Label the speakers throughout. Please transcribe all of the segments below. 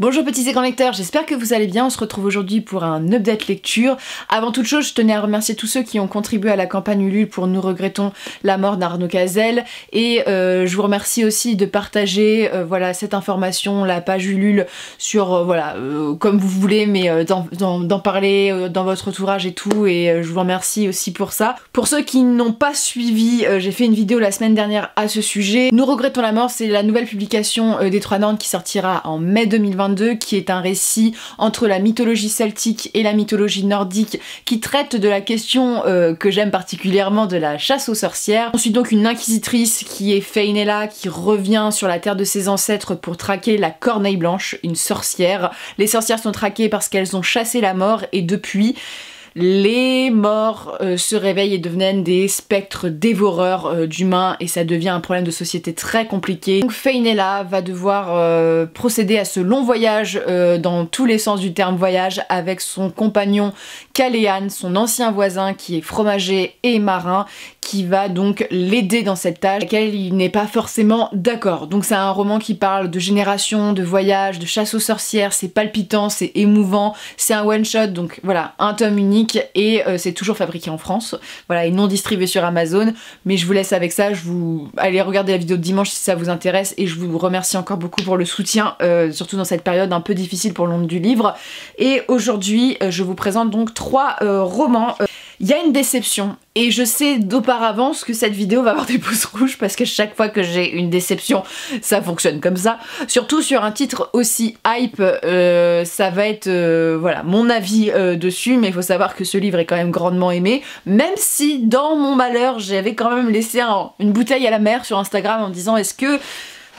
Speaker 1: Bonjour petits et grands lecteurs, j'espère que vous allez bien. On se retrouve aujourd'hui pour un update lecture. Avant toute chose, je tenais à remercier tous ceux qui ont contribué à la campagne Ulule pour Nous regrettons la mort d'Arnaud Cazelle. Et je vous remercie aussi de partager voilà, cette information, la page Ulule, sur comme vous voulez, mais d'en parler dans votre entourage et tout. Et je vous remercie aussi pour ça. Pour ceux qui n'ont pas suivi, j'ai fait une vidéo la semaine dernière à ce sujet. Nous regrettons la mort, c'est la nouvelle publication des Trois Nornes qui sortira en mai 2022, qui est un récit entre la mythologie celtique et la mythologie nordique qui traite de la question que j'aime particulièrement de la chasse aux sorcières. On suit donc une inquisitrice qui est Feinella, qui revient sur la terre de ses ancêtres pour traquer la Corneille Blanche, une sorcière. Les sorcières sont traquées parce qu'elles ont chassé la mort et depuis, les morts se réveillent et deviennent des spectres dévoreurs d'humains et ça devient un problème de société très compliqué. Donc Feinella va devoir procéder à ce long voyage dans tous les sens du terme voyage avec son compagnon Caléane, son ancien voisin qui est fromager et marin, qui va donc l'aider dans cette tâche, avec laquelle il n'est pas forcément d'accord. Donc c'est un roman qui parle de génération, de voyage, de chasse aux sorcières, c'est palpitant, c'est émouvant, c'est un one shot, donc voilà, un tome unique et c'est toujours fabriqué en France, voilà, et non distribué sur Amazon, mais je vous laisse avec ça, allez regarder la vidéo de dimanche si ça vous intéresse et je vous remercie encore beaucoup pour le soutien, surtout dans cette période un peu difficile pour le monde du livre. Et aujourd'hui, je vous présente donc 3 romans. Il y a une déception et je sais d'auparavant que cette vidéo va avoir des pouces rouges parce que chaque fois que j'ai une déception ça fonctionne comme ça, surtout sur un titre aussi hype. Ça va être voilà, mon avis dessus, mais il faut savoir que ce livre est quand même grandement aimé, même si dans mon malheur j'avais quand même laissé une bouteille à la mer sur Instagram en me disant est-ce que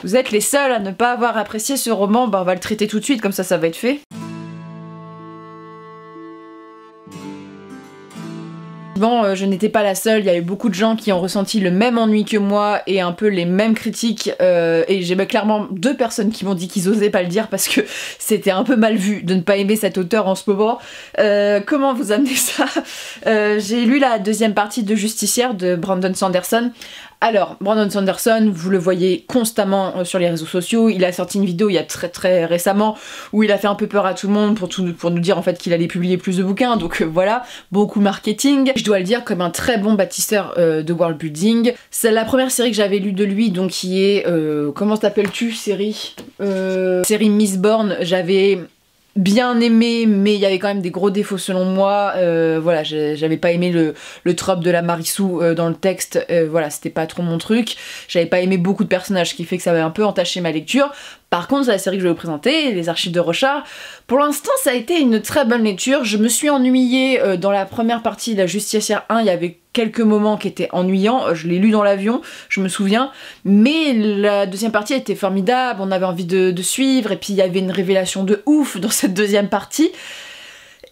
Speaker 1: vous êtes les seuls à ne pas avoir apprécié ce roman, bah on va le traiter tout de suite comme ça va être fait. Bon, je n'étais pas la seule, il y a eu beaucoup de gens qui ont ressenti le même ennui que moi et un peu les mêmes critiques et j'ai clairement 2 personnes qui m'ont dit qu'ils osaient pas le dire parce que c'était un peu mal vu de ne pas aimer cet auteur en ce moment. Comment vous amener ça? J'ai lu la deuxième partie de Justicière de Brandon Sanderson. Alors, Brandon Sanderson, vous le voyez constamment sur les réseaux sociaux, il a sorti une vidéo il y a très récemment où il a fait un peu peur à tout le monde pour nous dire en fait qu'il allait publier plus de bouquins, donc voilà, beaucoup marketing. Je dois le dire comme un très bon bâtisseur de world building. C'est la première série que j'avais lue de lui, donc qui est... comment t'appelles-tu, série série Mistborn, j'avais bien aimé, mais il y avait quand même des gros défauts selon moi. Voilà, j'avais pas aimé le trope de la Marissou dans le texte, voilà, c'était pas trop mon truc. J'avais pas aimé beaucoup de personnages, ce qui fait que ça avait un peu entaché ma lecture. Par contre, la série que je vais vous présenter, Les Archives de Rochard, pour l'instant ça a été une très bonne lecture. Je me suis ennuyée dans la première partie de la Justicière 1, il y avait quelques moments qui étaient ennuyants, je l'ai lu dans l'avion, je me souviens, mais la deuxième partie était formidable, on avait envie de suivre, et puis il y avait une révélation de ouf dans cette deuxième partie.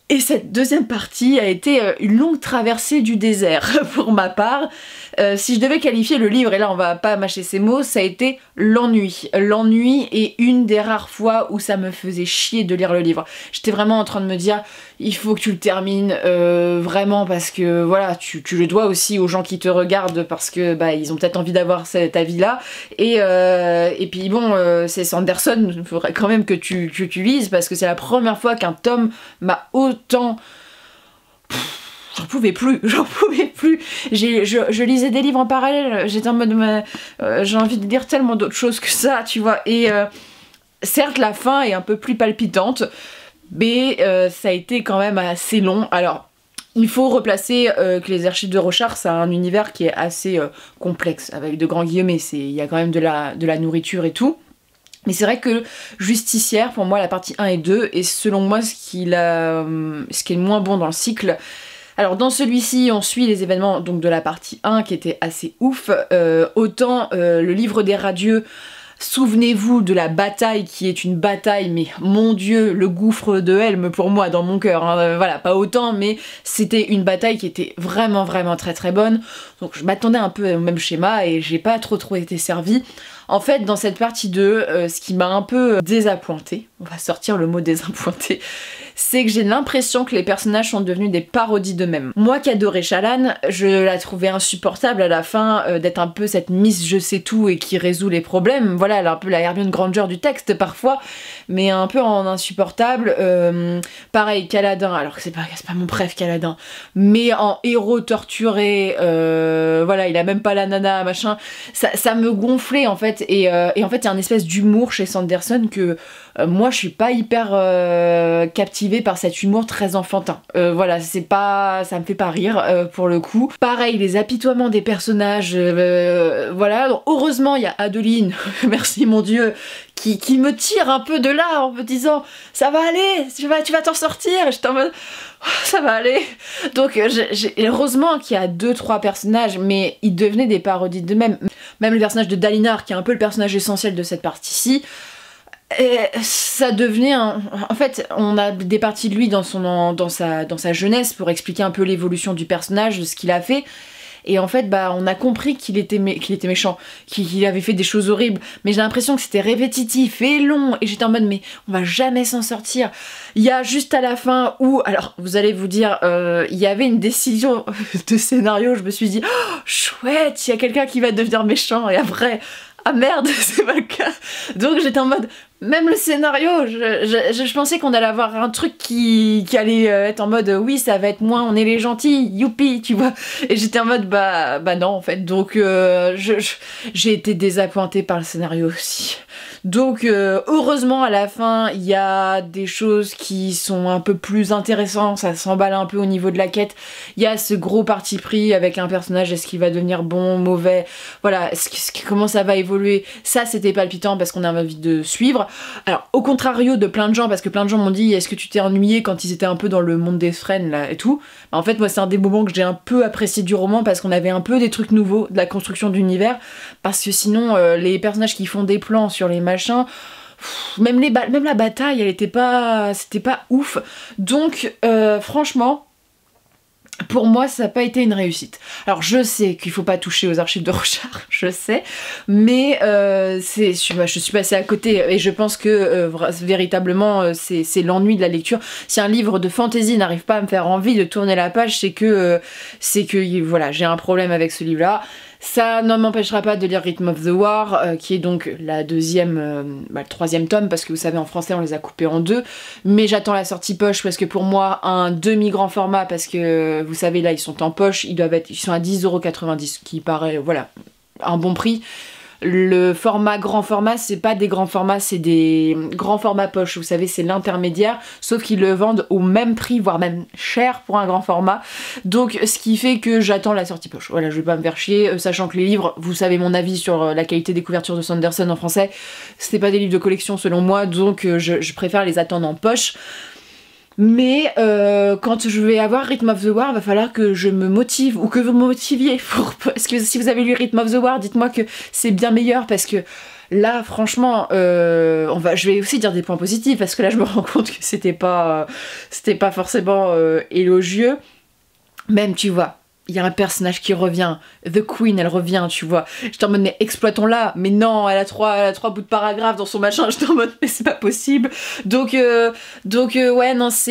Speaker 1: Et cette deuxième partie a été une longue traversée du désert pour ma part. Si je devais qualifier le livre, et là on va pas mâcher ces mots, ça a été l'ennui. L'ennui est une des rares fois où ça me faisait chier de lire le livre. J'étais vraiment en train de me dire, il faut que tu le termines, vraiment, parce que voilà, tu le dois aussi aux gens qui te regardent, parce que bah ils ont peut-être envie d'avoir cet avis-là. Et puis bon, c'est Sanderson, il faudrait quand même que tu lises, parce que c'est la première fois qu'un tome m'a autant... J'en pouvais plus. Je lisais des livres en parallèle, j'étais en mode j'ai envie de lire tellement d'autres choses que ça, tu vois. Et certes la fin est un peu plus palpitante, mais ça a été quand même assez long. Alors il faut replacer que Les Archives de Rochard, c'est un univers qui est assez complexe, avec de grands guillemets, il y a quand même de la nourriture et tout. Mais c'est vrai que Justicière, pour moi, la partie 1 et 2, est selon moi ce qui est le moins bon dans le cycle. Alors dans celui-ci, on suit les événements donc de la partie 1 qui était assez ouf. Autant le livre des radieux, souvenez-vous de la bataille qui est une bataille, mais mon dieu, le gouffre de Helm pour moi dans mon cœur, hein, voilà, pas autant, mais c'était une bataille qui était vraiment très bonne. Donc je m'attendais un peu au même schéma et j'ai pas trop été servie. En fait, dans cette partie 2, ce qui m'a un peu désappointé, on va sortir le mot désappointé, c'est que j'ai l'impression que les personnages sont devenus des parodies d'eux-mêmes. Moi qui adorais Shallan, je la trouvais insupportable à la fin d'être un peu cette Miss je sais tout et qui résout les problèmes. Voilà, elle a un peu la Hermione Granger du texte parfois, mais un peu en insupportable. Pareil, Kaladin, alors que c'est pas mon préf Kaladin, mais en héros torturé, voilà, il a même pas la nana, machin. Ça me gonflait en fait, et en fait il y a une espèce d'humour chez Sanderson que moi je suis pas hyper captivée par cet humour très enfantin. Voilà, ça me fait pas rire pour le coup. Pareil, les apitoiements des personnages, voilà. Donc, heureusement il y a Adeline, merci mon Dieu, qui me tire un peu de là en me disant ça va aller, tu vas t'en sortir. J'étais en mode oh, ça va aller. Donc heureusement qu'il y a 2-3 personnages, mais ils devenaient des parodies d'eux-mêmes. Même le personnage de Dalinar, qui est un peu le personnage essentiel de cette partie-ci, ça devenait en fait, on a des parties de lui dans sa jeunesse pour expliquer un peu l'évolution du personnage, de ce qu'il a fait. Et en fait, bah, on a compris qu'il était méchant, qu'il avait fait des choses horribles. Mais j'ai l'impression que c'était répétitif et long. Et j'étais en mode, mais on va jamais s'en sortir. Il y a juste à la fin où, alors vous allez vous dire, il y avait une décision de scénario. Je me suis dit, oh, chouette, il y a quelqu'un qui va devenir méchant. Et après, ah merde, c'est pas le cas. Donc j'étais en mode, même le scénario, je pensais qu'on allait avoir un truc qui allait être en mode oui, ça va être moins, on est les gentils, youpi, tu vois. Et j'étais en mode bah non en fait. Donc j'ai été désappointée par le scénario aussi. Donc heureusement à la fin il y a des choses qui sont un peu plus intéressantes, ça s'emballe un peu au niveau de la quête. Il y a ce gros parti pris avec un personnage, est-ce qu'il va devenir bon, mauvais, voilà, comment ça va évoluer. Ça c'était palpitant parce qu'on a envie de suivre. Alors au contrario de plein de gens, parce que plein de gens m'ont dit est-ce que tu t'es ennuyé quand ils étaient un peu dans le monde des Frênes là et tout. Bah, en fait moi c'est un des moments que j'ai un peu apprécié du roman parce qu'on avait un peu des trucs nouveaux, de la construction d'univers, parce que sinon les personnages qui font des plans sur les machins, même la bataille elle était pas, c'était pas ouf. Donc franchement pour moi, ça n'a pas été une réussite. Alors, je sais qu'il faut pas toucher aux archives de Rochard, je sais, mais je suis passée à côté et je pense que véritablement, c'est l'ennui de la lecture. Si un livre de fantasy n'arrive pas à me faire envie de tourner la page, c'est que voilà, j'ai un problème avec ce livre-là. Ça ne m'empêchera pas de lire Rhythm of the War, qui est donc le 3e tome, parce que vous savez en français on les a coupés en 2, mais j'attends la sortie poche parce que pour moi un demi-grand format, parce que vous savez là ils sont en poche, ils sont à 10,90 €, qui paraît voilà un bon prix. Le format grand format, c'est pas des grands formats, c'est des grands formats poche, vous savez, c'est l'intermédiaire, sauf qu'ils le vendent au même prix, voire même cher pour un grand format. Donc ce qui fait que j'attends la sortie poche. Voilà, je vais pas me faire chier, sachant que les livres, vous savez mon avis sur la qualité des couvertures de Sanderson en français, c'était pas des livres de collection selon moi, donc je préfère les attendre en poche. Mais quand je vais avoir Rhythm of the War, va falloir que je me motive, ou que vous me motiviez parce que si vous avez lu Rhythm of the War, dites-moi que c'est bien meilleur, parce que là franchement je vais aussi dire des points positifs, parce que là je me rends compte que c'était pas forcément élogieux. Même tu vois, il y a un personnage qui revient, The Queen, elle revient, tu vois. J'étais en mode, mais exploitons-la. Mais non, elle a trois bouts de paragraphes dans son machin. J'étais en mode, mais c'est pas possible. Donc ouais, non, ça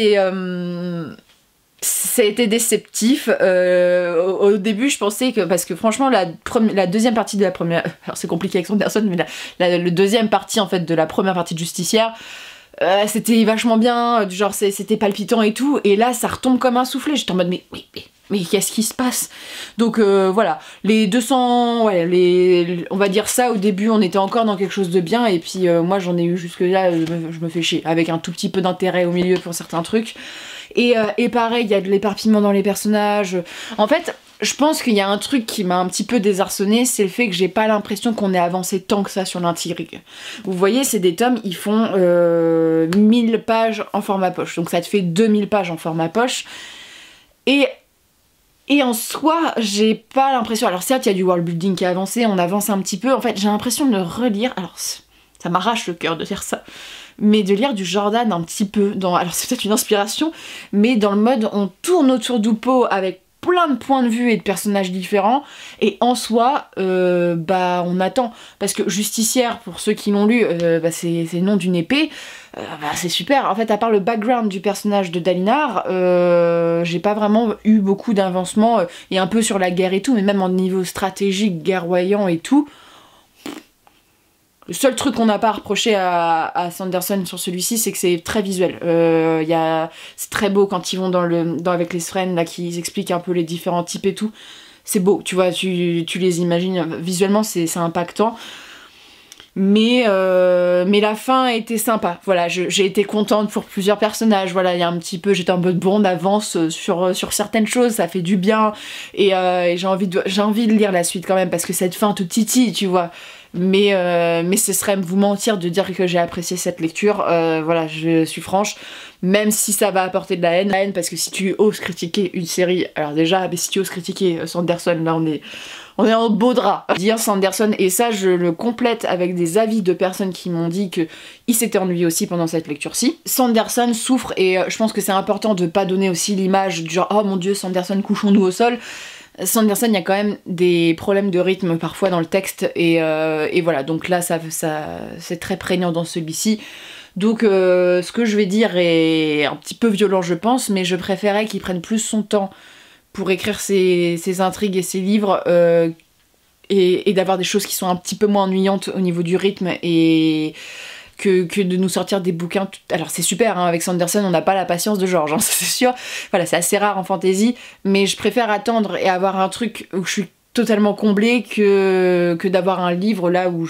Speaker 1: a été déceptif. Au début, je pensais que, parce que franchement, la deuxième partie de la première, alors c'est compliqué avec Sanderson, mais le deuxième partie en fait de la première partie de Justicière, c'était vachement bien, du genre c'était palpitant et tout, et là ça retombe comme un soufflet. J'étais en mode mais qu'est-ce qui se passe? Donc voilà, les 200, ouais, on va dire ça, au début on était encore dans quelque chose de bien, et puis moi j'en ai eu jusque là, je me fais chier, avec un tout petit peu d'intérêt au milieu pour certains trucs. Et pareil, il y a de l'éparpillement dans les personnages. En fait, je pense qu'il y a un truc qui m'a un petit peu désarçonné, c'est le fait que j'ai pas l'impression qu'on ait avancé tant que ça sur l'intrigue. Vous voyez, c'est des tomes, ils font 1000 pages en format poche, donc ça te fait 2000 pages en format poche. Et en soi, j'ai pas l'impression... Alors certes, il y a du world building qui a avancé, on avance un petit peu. En fait, j'ai l'impression de relire... Alors, ça m'arrache le cœur de dire ça, mais de lire du Jordan un petit peu. Alors c'est peut-être une inspiration, mais dans le mode on tourne autour d'Oupo avec plein de points de vue et de personnages différents, et en soi, on attend. Parce que Justicière, pour ceux qui l'ont lu, c'est le nom d'une épée, c'est super. En fait, à part le background du personnage de Dalinar, j'ai pas vraiment eu beaucoup d'avancement, et un peu sur la guerre et tout, mais même en niveau stratégique, guerroyant et tout. Le seul truc qu'on n'a pas à reprocher à Sanderson sur celui-ci, c'est que c'est très visuel. C'est très beau quand ils vont avec les Sren, là, qui expliquent un peu les différents types et tout. C'est beau, tu vois, tu les imagines. Visuellement, c'est impactant. Mais la fin a été sympa. Voilà, j'ai été contente pour plusieurs personnages. Voilà, il y a un petit peu, j'étais un peu bon d'avance sur certaines choses, ça fait du bien. Et j'ai envie de lire la suite quand même, parce que cette fin te titille, tu vois. Mais ce serait vous mentir de dire que j'ai apprécié cette lecture. Voilà, je suis franche, même si ça va apporter de la haine, parce que si tu oses critiquer une série, alors déjà, mais si tu oses critiquer Sanderson, là on est en beau drap. Dire Sanderson, et ça je le complète avec des avis de personnes qui m'ont dit qu'ils s'étaient ennuyés aussi pendant cette lecture-ci. Sanderson souffre, et je pense que c'est important de pas donner aussi l'image du genre oh mon dieu Sanderson, couchons-nous au sol. Sanderson, il y a quand même des problèmes de rythme parfois dans le texte, et voilà, donc là c'est très prégnant dans celui-ci. Donc ce que je vais dire est un petit peu violent je pense, mais je préférais qu'il prenne plus son temps pour écrire ses intrigues et ses livres, et d'avoir des choses qui sont un petit peu moins ennuyantes au niveau du rythme, et que de nous sortir des bouquins. Alors c'est super, hein, avec Sanderson on n'a pas la patience de George, hein, c'est sûr. Voilà, c'est assez rare en fantasy, mais je préfère attendre et avoir un truc où je suis totalement comblée que d'avoir un livre là où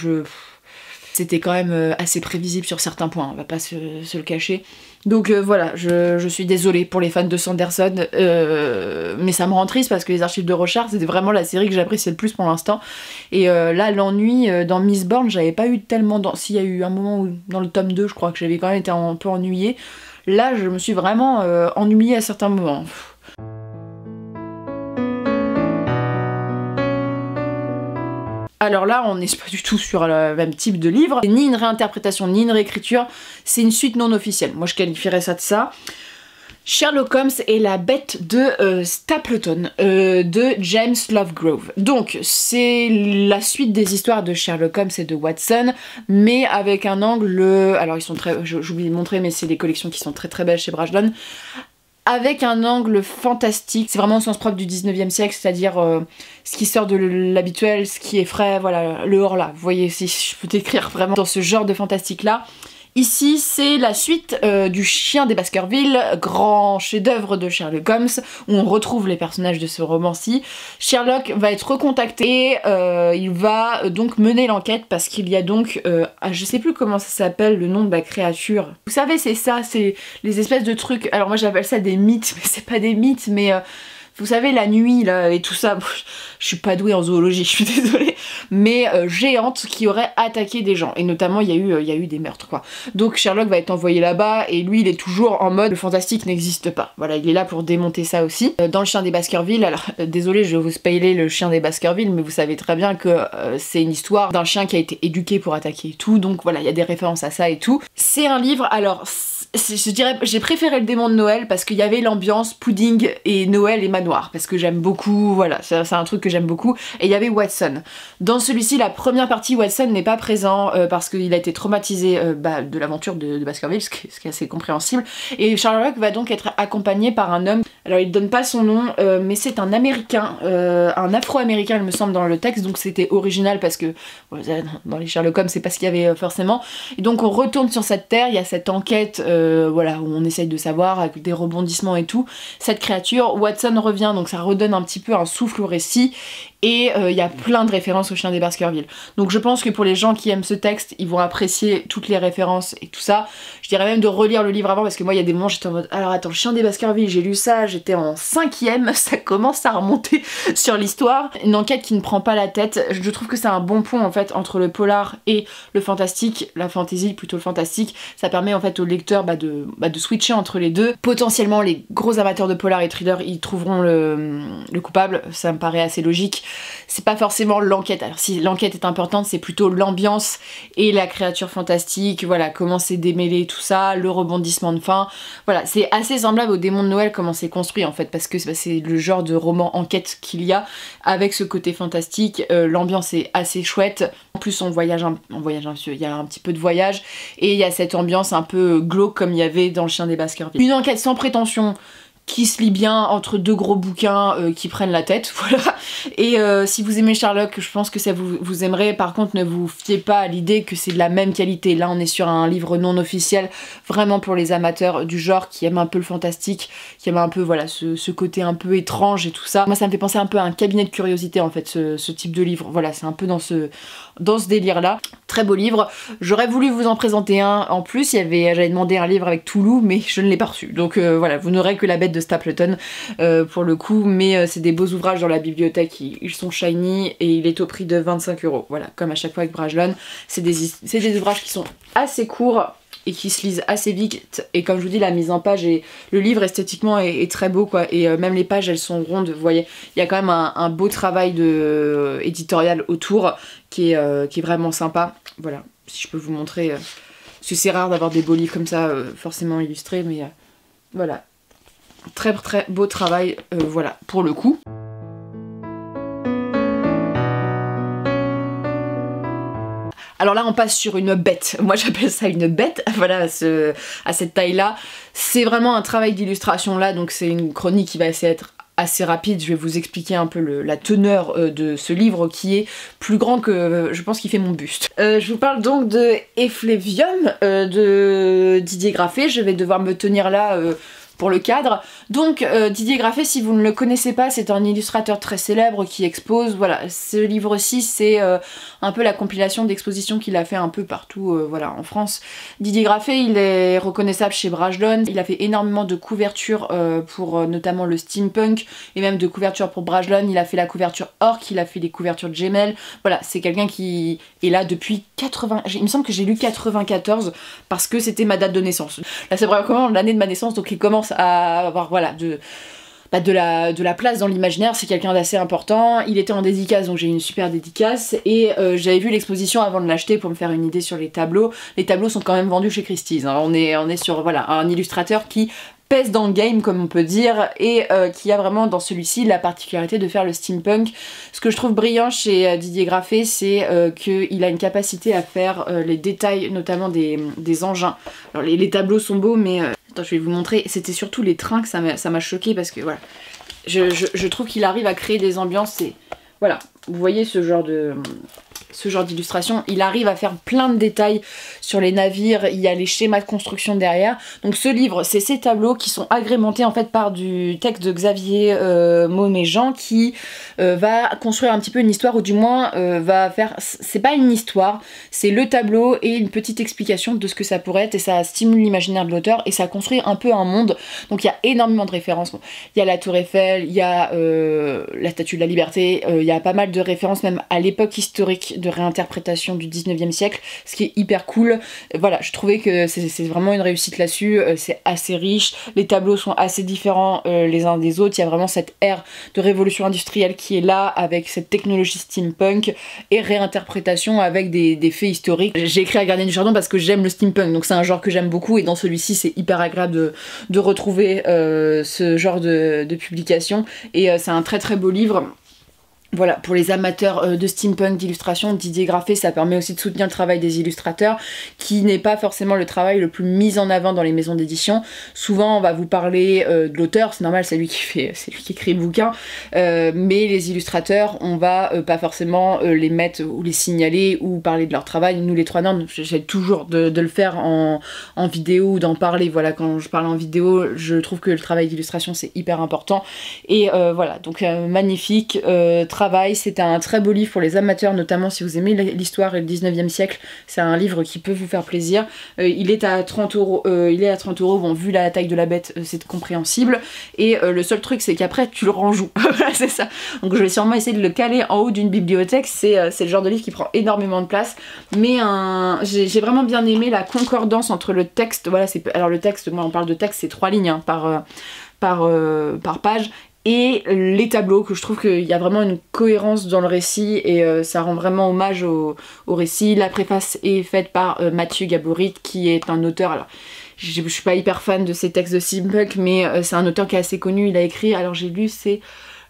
Speaker 1: c'était quand même assez prévisible sur certains points, on va pas se le cacher. Donc voilà, je suis désolée pour les fans de Sanderson, mais ça me rend triste parce que les Archives de Rochard, c'était vraiment la série que j'appréciais le plus pour l'instant. Et là, l'ennui dans Mistborn, j'avais pas eu tellement... S'il y a eu un moment où, dans le tome 2, je crois que j'avais quand même été un peu ennuyée. Là, je me suis vraiment ennuyée à certains moments. Alors là, on n'est pas du tout sur le même type de livre. C'est ni une réinterprétation, ni une réécriture, c'est une suite non officielle. Moi, je qualifierais ça de ça. Sherlock Holmes et la bête de Stapleton, de James Lovegrove. Donc, c'est la suite des histoires de Sherlock Holmes et de Watson, mais avec un angle... Alors, ils sont très... J'oublie de montrer, mais c'est des collections qui sont très très belles chez Brajlon. Avec un angle fantastique, c'est vraiment au sens propre du 19e siècle, c'est-à-dire ce qui sort de l'habituel, ce qui est frais, voilà, le hors-là. Vous voyez, si je peux décrire vraiment dans ce genre de fantastique-là. Ici, c'est la suite du Chien des Baskerville, grand chef-d'œuvre de Sherlock Holmes, où on retrouve les personnages de ce roman-ci. Sherlock va être recontacté, il va donc mener l'enquête parce qu'il y a donc, je sais plus comment ça s'appelle, le nom de la créature. Vous savez, c'est ça, c'est les espèces de trucs, alors moi j'appelle ça des mythes, mais c'est pas des mythes, mais... Vous savez, la nuit, là, et tout ça, je suis pas douée en zoologie, je suis désolée, mais géante qui aurait attaqué des gens. Et notamment, il y a eu des meurtres, quoi. Donc Sherlock va être envoyé là-bas, et lui, il est toujours en mode « le fantastique n'existe pas ». Voilà, il est là pour démonter ça aussi. Dans le Chien des Baskerville, alors, désolée, je vais vous spoiler le Chien des Baskerville, mais vous savez très bien que c'est une histoire d'un chien qui a été éduqué pour attaquer et tout, donc voilà, il y a des références à ça et tout. C'est un livre, alors... Je dirais, j'ai préféré le démon de Noël parce qu'il y avait l'ambiance pudding et Noël et manoir, parce que j'aime beaucoup, voilà, c'est un truc que j'aime beaucoup, et il y avait Watson. Dans celui-ci, la première partie, Watson n'est pas présent parce qu'il a été traumatisé de l'aventure de Baskerville, ce qui est assez compréhensible, et Sherlock va donc être accompagné par un homme, alors il donne pas son nom, mais c'est un américain, un afro-américain il me semble dans le texte, donc c'était original parce que dans les Sherlock Holmes c'est pas ce qu'il y avait forcément, et donc on retourne sur cette terre, il y a cette enquête, voilà, où on essaye de savoir avec des rebondissements et tout, cette créature, Watson revient, donc ça redonne un petit peu un souffle au récit, et il y a plein de références au Chien des Baskerville. Donc je pense que pour les gens qui aiment ce texte, ils vont apprécier toutes les références et tout ça. Je dirais même de relire le livre avant, parce que moi il y a des moments j'étais en mode alors attends, le Chien des Baskerville, j'ai lu ça, j'étais en 5e, ça commence à remonter sur l'histoire. Une enquête qui ne prend pas la tête, je trouve que c'est un bon point en fait entre le polar et le fantastique, la fantasy plutôt le fantastique. Ça permet en fait au lecteur de switcher entre les deux. Potentiellement les gros amateurs de polar et thriller ils trouveront le coupable, ça me paraît assez logique. c'est pas forcément l'enquête. Alors si l'enquête est importante, c'est plutôt l'ambiance et la créature fantastique, voilà, comment c'est démêlé tout ça, le rebondissement de fin. Voilà, c'est assez semblable au Démon de Noël, comment c'est construit en fait, parce que c'est le genre de roman enquête qu'il y a, avec ce côté fantastique, l'ambiance est assez chouette. En plus on voyage, il y a un petit peu de voyage, et il y a cette ambiance un peu glauque comme il y avait dans Le Chien des Baskerville. Une enquête sans prétention, qui se lit bien entre deux gros bouquins qui prennent la tête, voilà. Et si vous aimez Sherlock, je pense que ça vous aimerez. Par contre, ne vous fiez pas à l'idée que c'est de la même qualité. Là, on est sur un livre non officiel, vraiment pour les amateurs du genre, qui aiment un peu le fantastique, qui aiment un peu, voilà, ce côté un peu étrange et tout ça. Moi, ça me fait penser un peu à un cabinet de curiosité, en fait, ce type de livre. Voilà, c'est un peu dans ce délire-là. Très beau livre. J'aurais voulu vous en présenter un en plus. J'avais demandé un livre avec Toulouse, mais je ne l'ai pas reçu. Donc voilà, vous n'aurez que La Bête de Stapleton pour le coup, mais c'est des beaux ouvrages dans la bibliothèque, ils sont shiny et il est au prix de 25 €. Voilà, comme à chaque fois avec Brajlon, c'est des ouvrages qui sont assez courts et qui se lisent assez vite, et comme je vous dis, la mise en page et le livre esthétiquement est très beau quoi, et même les pages elles sont rondes, vous voyez, il y a quand même un beau travail éditorial autour qui est vraiment sympa. Voilà, si je peux vous montrer, parce que c'est rare d'avoir des beaux livres comme ça, forcément illustrés, mais voilà. Très très beau travail, voilà, pour le coup. Alors là on passe sur une bête, moi j'appelle ça une bête, voilà, à cette taille là. C'est vraiment un travail d'illustration là, donc c'est une chronique qui va être assez rapide. Je vais vous expliquer un peu la teneur de ce livre qui est plus grand que, je pense qu'il fait mon buste. Je vous parle donc de Efflevium de Didier Graffé. Je vais devoir me tenir là pour le cadre. Donc Didier Graffé, si vous ne le connaissez pas, c'est un illustrateur très célèbre qui expose. Voilà, ce livre-ci c'est un peu la compilation d'expositions qu'il a fait un peu partout voilà, en France. Didier Graffé, il est reconnaissable chez Brajlon, il a fait énormément de couvertures pour notamment le steampunk, et même de couvertures pour Brajlon. Il a fait la couverture Orc, il a fait les couvertures de Gmail. Voilà, c'est quelqu'un qui est là depuis 80... Il me semble que j'ai lu 94 parce que c'était ma date de naissance. Là c'est vraiment l'année de ma naissance, donc il commence à avoir voilà, de la place dans l'imaginaire. C'est quelqu'un d'assez important. Il était en dédicace, donc j'ai eu une super dédicace, et j'avais vu l'exposition avant de l'acheter pour me faire une idée sur les tableaux. Les tableaux sont quand même vendus chez Christie's, hein. On est sur voilà, un illustrateur qui pèse dans le game comme on peut dire, et qui a vraiment dans celui-ci la particularité de faire le steampunk. Ce que je trouve brillant chez Didier Graffé, c'est qu'il a une capacité à faire les détails, notamment des engins. Alors les tableaux sont beaux, mais attends, je vais vous montrer, c'était surtout les trains que ça m'a choqué, parce que voilà, je trouve qu'il arrive à créer des ambiances, et voilà, vous voyez ce genre d'illustration, il arrive à faire plein de détails sur les navires, il y a les schémas de construction derrière. Donc ce livre, c'est ces tableaux qui sont agrémentés en fait par du texte de Xavier Mauméjean, qui va construire un petit peu une histoire, ou du moins va faire, c'est pas une histoire, c'est le tableau et une petite explication de ce que ça pourrait être, et ça stimule l'imaginaire de l'auteur et ça construit un peu un monde. Donc il y a énormément de références, il y a la Tour Eiffel, il y a la Statue de la Liberté, il y a pas mal de références même à l'époque historique de réinterprétation du 19e siècle, ce qui est hyper cool. Voilà, je trouvais que c'est vraiment une réussite là-dessus, c'est assez riche, les tableaux sont assez différents les uns des autres, il y a vraiment cette ère de révolution industrielle qui est là, avec cette technologie steampunk et réinterprétation avec des faits historiques. J'ai écrit à Gardien du Chardon parce que j'aime le steampunk, donc c'est un genre que j'aime beaucoup, et dans celui-ci c'est hyper agréable de retrouver ce genre de publication, et c'est un très très beau livre. Voilà, pour les amateurs de steampunk, d'illustration, Didier Graffé, ça permet aussi de soutenir le travail des illustrateurs, qui n'est pas forcément le travail le plus mis en avant dans les maisons d'édition. Souvent, on va vous parler de l'auteur, c'est normal, c'est lui qui écrit le bouquin, mais les illustrateurs, on va pas forcément les mettre ou les signaler ou parler de leur travail. Nous, les Trois Normes, j'essaie toujours de le faire en vidéo ou d'en parler. Voilà, quand je parle en vidéo, je trouve que le travail d'illustration, c'est hyper important. Et voilà, donc magnifique travail, c'est un très beau livre pour les amateurs, notamment si vous aimez l'histoire et le 19e siècle, c'est un livre qui peut vous faire plaisir. Il est à 30 €, bon vu la taille de la bête c'est compréhensible, et le seul truc c'est qu'après tu le ranges où c'est ça, donc je vais sûrement essayer de le caler en haut d'une bibliothèque. C'est le genre de livre qui prend énormément de place, mais j'ai vraiment bien aimé la concordance entre le texte, voilà, alors le texte, moi on parle de texte, c'est 3 lignes hein, par page, et les tableaux, que je trouve qu'il y a vraiment une cohérence dans le récit et ça rend vraiment hommage au récit. La préface est faite par Mathieu Gaborit, qui est un auteur, alors je suis pas hyper fan de ses textes de steampunk, mais c'est un auteur qui est assez connu. Il a écrit, alors j'ai lu, c'est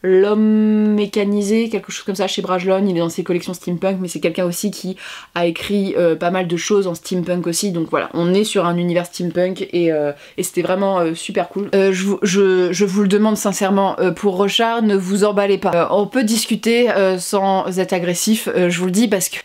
Speaker 1: L'homme mécanisé, quelque chose comme ça, chez Brajlon. Il est dans ses collections steampunk, mais c'est quelqu'un aussi qui a écrit pas mal de choses en steampunk aussi, donc voilà, on est sur un univers steampunk et c'était vraiment super cool. Je vous le demande sincèrement, pour Rochard, ne vous emballez pas. On peut discuter sans être agressif, je vous le dis, parce que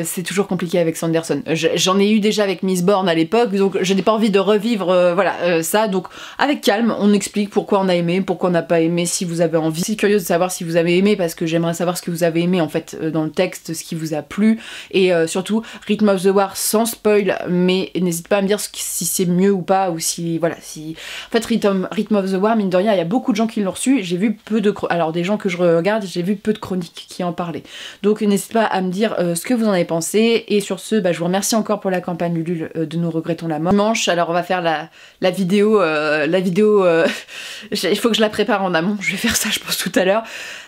Speaker 1: c'est toujours compliqué avec Sanderson. J'en ai eu déjà avec Miss Born à l'époque, donc je n'ai pas envie de revivre voilà, ça, donc avec calme, on explique pourquoi on a aimé, pourquoi on n'a pas aimé, si vous avez envie. C'est curieuse de savoir si vous avez aimé, parce que j'aimerais savoir ce que vous avez aimé en fait dans le texte, ce qui vous a plu, et surtout Rhythm of the War sans spoil, mais n'hésitez pas à me dire si c'est mieux ou pas, ou si voilà, si en fait Rhythm of the War, mine de rien, il y a beaucoup de gens qui l'ont reçu, j'ai vu peu de alors des gens que je regarde, j'ai vu peu de chroniques qui en parlaient, donc n'hésitez pas à me dire ce que vous en avez pensé. Et sur ce, je vous remercie encore pour la campagne Ulule de Nous regrettons la mort. Dimanche, alors on va faire la vidéo, il faut que je la prépare en amont, je vais faire ça je pense tout à l'heure,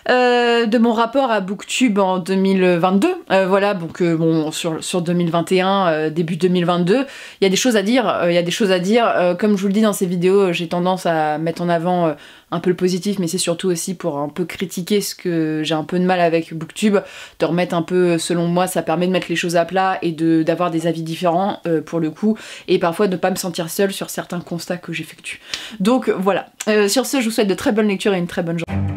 Speaker 1: de mon rapport à Booktube en 2022, voilà, donc bon, sur 2021, début 2022, il y a des choses à dire, comme je vous le dis dans ces vidéos, j'ai tendance à mettre en avant un peu le positif, mais c'est surtout aussi pour un peu critiquer ce que j'ai un peu de mal avec Booktube, de remettre un peu, selon moi, ça permet de mettre les choses à plat et d'avoir des avis différents pour le coup, et parfois de pas me sentir seule sur certains constats que j'effectue. Donc voilà, sur ce, je vous souhaite de très bonnes lectures et une très bonne journée.